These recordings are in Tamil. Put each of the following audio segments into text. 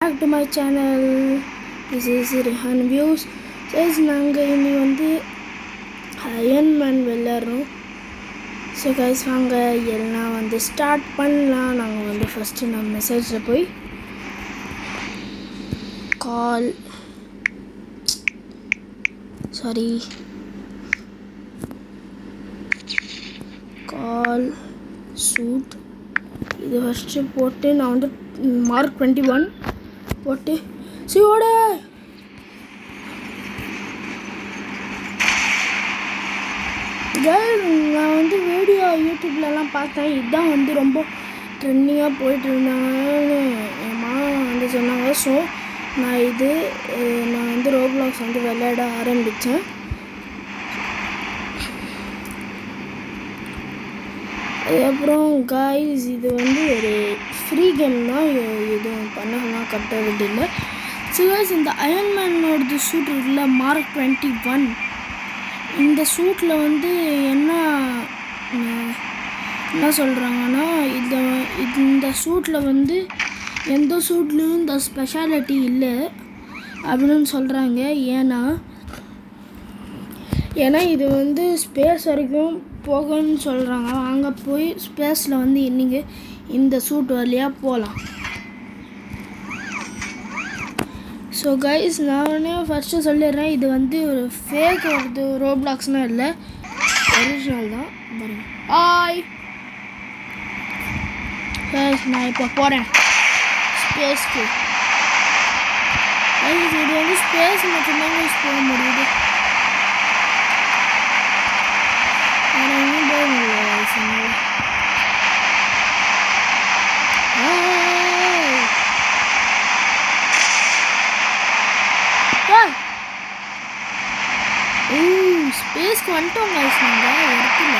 back to my channel. This is Rehan Views. Guys, நாங்கள் இனி வந்து அயன்மேன் விளையாடுறோம். ஸோ கைஸ் வாங்க எல்லாம் வந்து ஸ்டார்ட் பண்ணலாம். நாங்கள் வந்து ஃபஸ்ட்டு நம்ம மெசேஜில் போய் கால் சூட் இது ஃபஸ்ட்டு போட்டு நான் வந்து மார்க் 21 போட்டு சியோட நான் வந்து வீடியோ யூடியூப்லலாம் பார்த்தேன். இதுதான் வந்து ரொம்ப ட்ரெண்டிங்காக போயிட்டு இருந்தாங்கன்னு என் வந்து சொன்னாங்க. ஸோ நான் வந்து ரோப்ளாக்ஸ் வந்து விளையாட ஆரம்பித்தேன். அதுக்கப்புறம் காய்ஸ் இது வந்து ஒரு ஃப்ரீ கேம் தான், எதுவும் பண்ணலாம் கட்டுறது இல்லை. ஸோ காய்ஸ் இந்த அயன்மேனோடது சூட் இருக்குல்ல மார்க் 21, இந்த சூட்டில் வந்து என்ன சொல்கிறாங்கன்னா இந்த சூட்டில் வந்து எந்த சூட்லேயும் இந்த ஸ்பெஷாலிட்டி இல்லை அப்படின்னு சொல்கிறாங்க. ஏன்னா இது வந்து ஸ்பேஸ் வரைக்கும் போகணும்னு சொல்கிறாங்க. அங்கே போய் ஸ்பேஸில் வந்து இன்றைக்கி இந்த சூட் வழியாக போகலாம். ஸோ கைஸ் நானே ஃபஸ்ட்டு சொல்லிடுறேன், இது வந்து ஒரு ஃபேக் வருது, ரோப்ளாக்ஸ்னால் இல்லை, ஒரிஜினல் தான். பாருங்கள் ஆய் கைஸ் நான் இப்போ போகிறேன் ஸ்பேஸ்க்கு. இது வந்து ஸ்பேஸ் மட்டும்தான் யூஸ் போக முடியுது. ஸ்பேஸ்க்கு வந்துட்டோம் கைஸ். நாங்கள் இடத்துல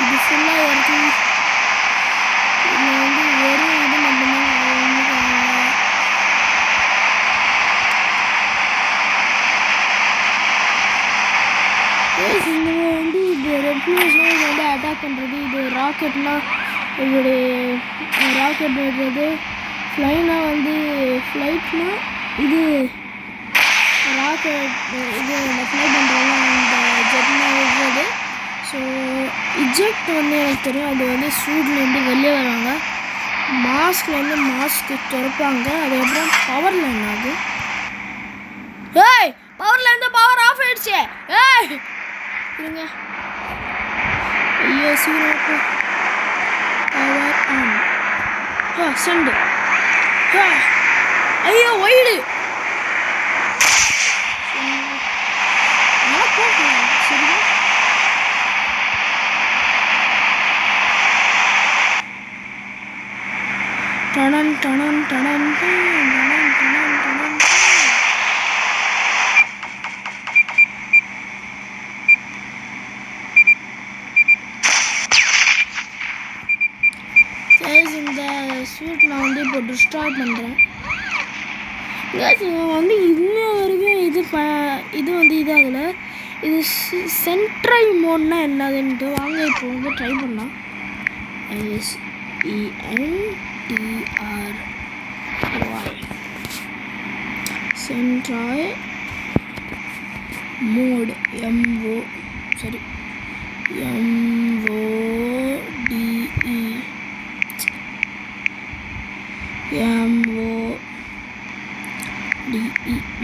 இது ஃபுல்லாக இருக்கு. இதில் வந்து வெறும் இது மட்டும்தான் இந்த வந்து இது ரெப்ளூஸ்லாம் இது வந்து அட்டாக் பண்ணுறது. இது ராக்கெட்லாம் இதோடைய ராக்கெட் விடுறது. ஃப்ளைனால் வந்து ஃப்ளைட்னால் இது ராக்கெட் இது நம்ம ஃப்ளை பண்ணுறோம்னா இந்த ஜெட்னால் விடுறது. ஸோ இஜெக்ட் வந்து எனக்கு தெரியும், அது வந்து சூட்லேருந்து வெளியே வராங்க. மாஸ்க்லேருந்து மாஸ்க்கு திறப்பாங்க. அதுக்கப்புறம் பவர் லைன் ஆகுது. ஏய் பவர்லேருந்து பவர் ஆஃப் ஆயிடுச்சு. ஏய் இருங்க, ஐயோ சீரோப்பு பவர் ஆன் செண்டு. ஐயோ ஒயிடு சரியா. டனன் டனன் டனன் டனன் டனன் டனன். இந்த சூட் நான் வந்து இப்போ டிஸ்ட்ராய் பண்ணுறேன். வந்து இன்ன வரைக்கும் இது வந்து இதாகலை. இது சென்ட்ரல் மோட்னா என்னதுன்ட்டு வாங்க இப்போ வந்து ட்ரை பண்ணலாம். SENTRY sentry mode MODE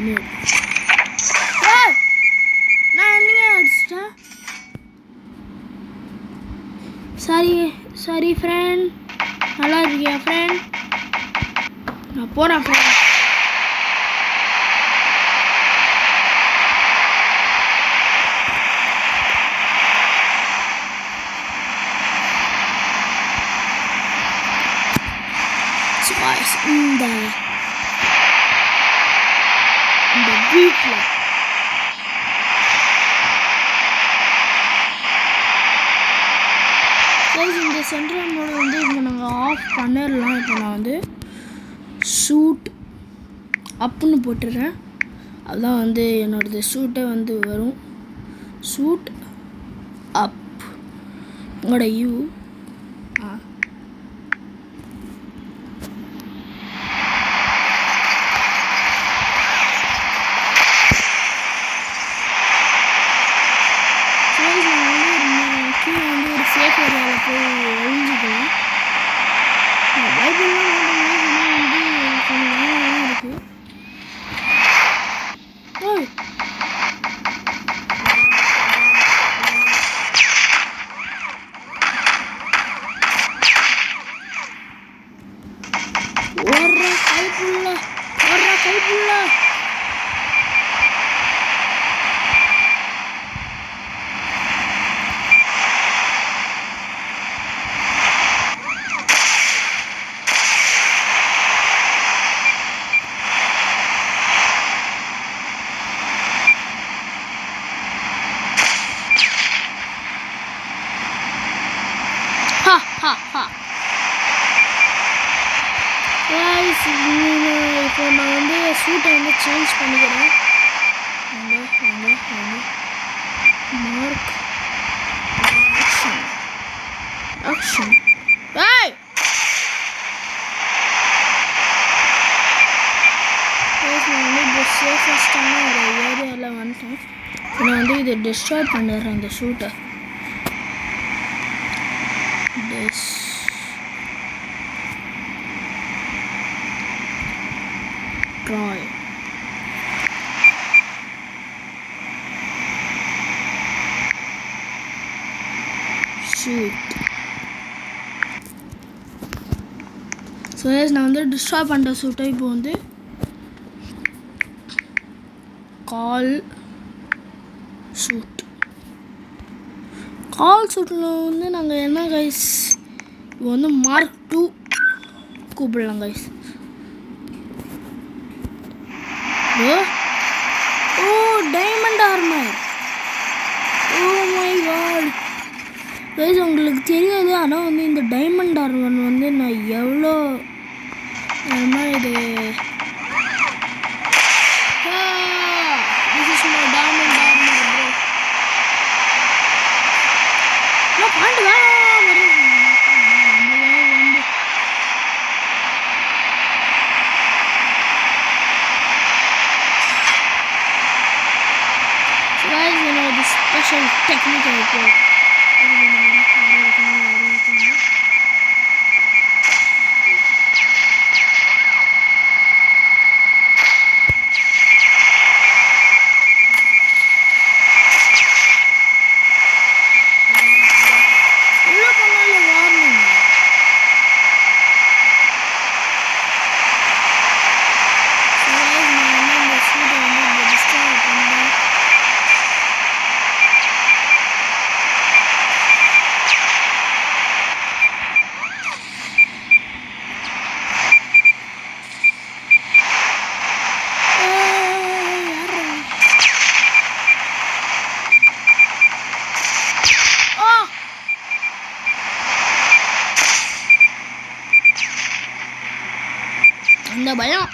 mode. நான் என்னங்க அடிச்சிட்டேன். Sorry friend. நல்லா இருக்கியா ஃப்ரெண்ட்? நான் போகிறேன் ஃப்ரெண்ட். இந்த வீட்டில் இந்த சென்ட்ரல் மோட் வந்து இப்போ நாங்கள் ஆஃப் பண்ணிடலாம். இப்போ நான் வந்து ஷூட் அப்புன்னு போட்டுடுறேன். அதுதான் வந்து என்னோடது ஷூட்டே வந்து வரும். ஷூட் அப் உங்களோட யூ ஓடுற கைப்புள்ள ஓடுற கைப்புள்ள இப்போ நான் வந்து சூட்டை வந்து சேஞ்ச் பண்ணிக்கிறேன். மார்க் ஆக்ஷன் ஏய் நான் வந்து இப்போ சேஃபஸ்டான ஒரு ஏரியாவில் வந்துட்டேன். நான் வந்து இதை டிஸ்ட்ராய் பண்ணிடுறேன் அந்த சூட்டை. Destroy. Shoot. So guys, நான் வந்து டிஸ்ட்ராய் பண்ணுற சூட்டை இப்போ வந்து கால் சூட் சூட்டில் வந்து நாங்கள் என்ன கைஸ் இப்போ வந்து மார்க் 2 கூப்பிடலாம் guys. Oh diamond armour. Oh my god guys, உங்களுக்கு தெரியாது, ஆனால் வந்து இந்த டைமண்ட் ஆர்மர் வந்து நான் எவ்வளோ இது டைமண்ட் ஆர்மர் ப்ரோ பாண்டு special technical report. அந்த பயம்.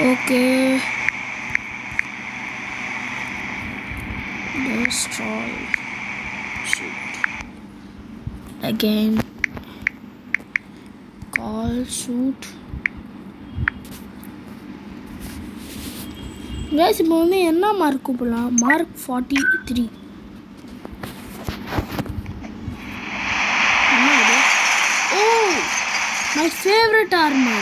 Okay destroy shoot again call shoot guys. இப்போ வந்து என்ன மார்க் கூப்பிடலாம்? மார்க் 43. My favorite armor.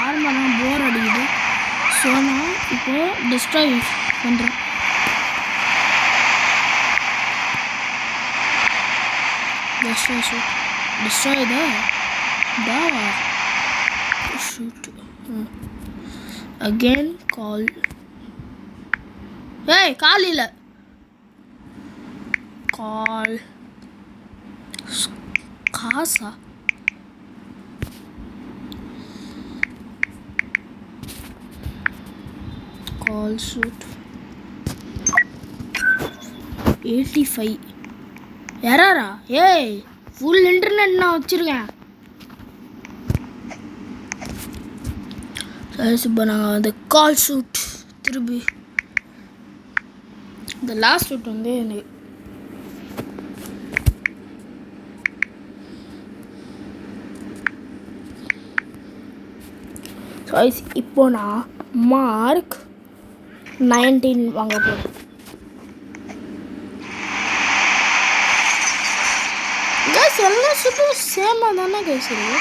ஆர்மர்லாம் போர் அடிக்குது. ஸோ நான் இப்போ டிஸ்ட்ராய் பண்ணுறேன். Destroy da shoot again call. ஏய் காலில் கால் காசா கால் ஷூட் 85 யாரா? ஏய் ஃபுல் இன்டர்நெட் நான் வச்சுருக்கேன். இப்போ நாங்கள் வந்து கால் ஷூட் திரும்பி இந்த லாஸ்ட் ஷூட் வந்து எனக்கு இப்போ நான் மார்க் 19 வாங்க போகிறேன். கேஸ் எல்லா ஷூட்டும் சேமாக தானே கேஸ் இருக்கு.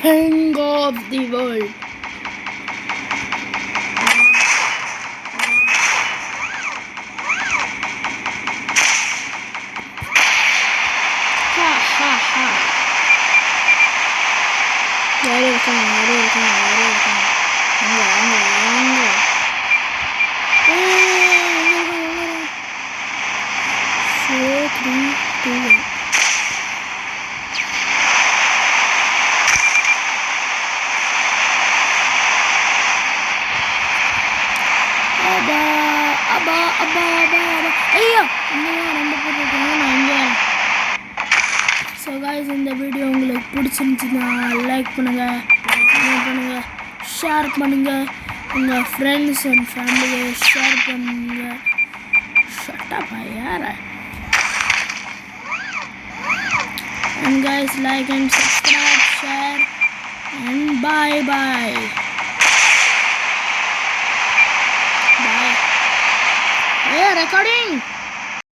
king of the world. Ha ha ha. யாரும் இருக்காங்க. அங்க. Four, three, two, one. ஐயோ ரொம்ப போட்டுருக்காங்க நான் இங்கே. ஸோ காய்ஸ் இந்த வீடியோ உங்களுக்கு பிடிச்சிருந்துச்சுன்னா லைக் பண்ணுங்கள், கமெண்ட் பண்ணுங்கள், ஷேர் பண்ணுங்கள், உங்கள் ஃப்ரெண்ட்ஸ் அண்ட் ஃபேமிலியை ஷேர் பண்ணுங்கள். ஷட்டப்பா யார. And guys, like and subscribe, share, and bye. Bye. Hey, recording.